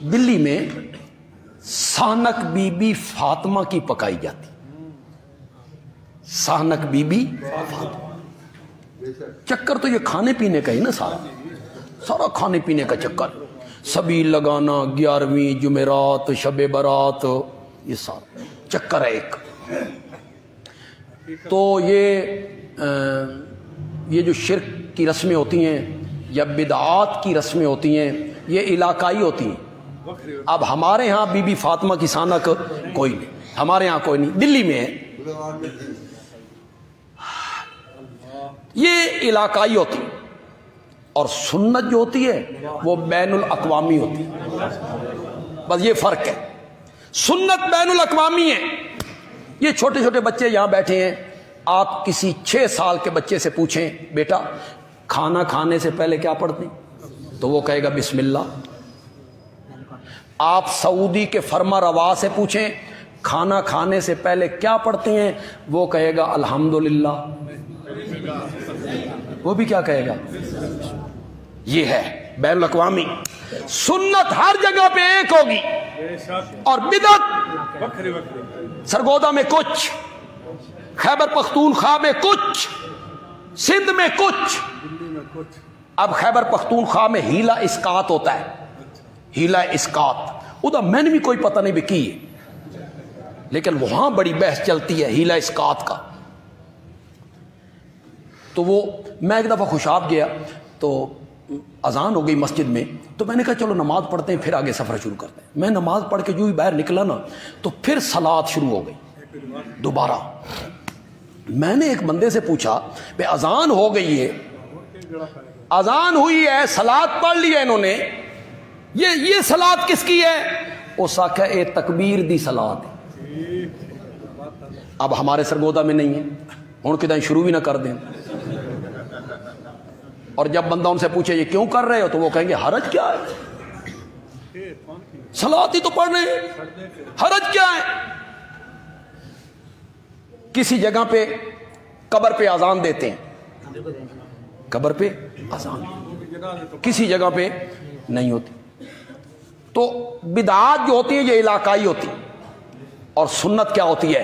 دلی میں سانک be be Fatima کی پکائی جاتی، سانک بی بی فاطمہ۔ چکر تو یہ کھانے پینے کا ہی نا، سارا کھانے پینے کا چکر، سبیل لگانا، 11ویں جمعرات، شب برات، یہ سارا چکر ہے ایک۔ تو یہ جو شرک کی رسمیں ہوتی ہیں یا بدعات کی رسمیں ہوتی ہیں یہ علاقائی ہوتی ہیں۔ اب ہمارے ہاں بی بی فاطمہ کی سانک کوئی نہیں، ہمارے ہاں کوئی نہیں، دلی میں ہے، یہ علاقائی ہوتی ہے۔ اور سنت جو ہوتی ہے وہ بین الاقوامی ہوتی ہے، بس یہ فرق ہے۔ سنت بین الاقوامی ہے۔ یہ چھوٹے چھوٹے بچے یہاں بیٹھے ہیں، آپ کسی 6 سال کے بچے سے پوچھیں بیٹا کھانا کھانے سے پہلے کیا پڑھتے ہیں، تو وہ کہے گا بسم اللہ۔ آپ سعودی کے فرما روا سے پوچھیں کھانا کھانے سے پہلے کیا پڑھتے ہیں، وہ کہے گا الحمدللہ۔ وہ بھی کیا کہے گا؟ یہ ہے بین الاقوامی۔ سنت ہر جگہ پہ ایک ہوگی اور بدعت سرگودا میں کچھ، خیبر پختونخوا میں کچھ، سندھ میں کچھ۔ اب خیبر پختونخوا میں ہیلا اسقاط ہوتا ہے، ہیلا اسقاط، ادھر میں نے بھی کوئی پتہ نہیں بھی کی ہے، لیکن وہاں بڑی بحث چلتی ہے ہیلا اسقاط کا۔ تو وہ میں ایک دفعہ خوشاب گیا تو اذان ہو گئی مسجد میں، تو میں نے کہا چلو نماز پڑھتے ہیں پھر آگے سفر شروع کرتے ہیں۔ میں نماز پڑھ کے جو ہی باہر نکلا نا تو پھر صلات شروع ہو گئی دوبارہ۔ میں نے ایک بندے سے پوچھا بے اذان ہو گئی ہے، اذان ہوئی ہے، صلات پڑھ لی ہے انہوں نے، یہ صلات کس کی ہے؟ اس آکھا اے تکبیر دی صلات ہے۔ اب ہمارے سرگودا میں نہیں ہے، ہن کدیں شروع بھی نہ کر دیں۔ اور جب بندہ ان سے پوچھے یہ کیوں کر رہے ہو تو وہ کہیں گے حرج کیا ہے، صلات ہی تو پڑھ رہے ہیں، حرج کیا ہے۔ کسی جگہ پہ قبر پہ اذان دیتے ہیں، قبر پہ اذان کسی جگہ پہ نہیں ہوتی۔ تو بدعات جو ہوتی ہیں یہ علاقائی ہوتی، اور سنت کیا ہوتی ہے؟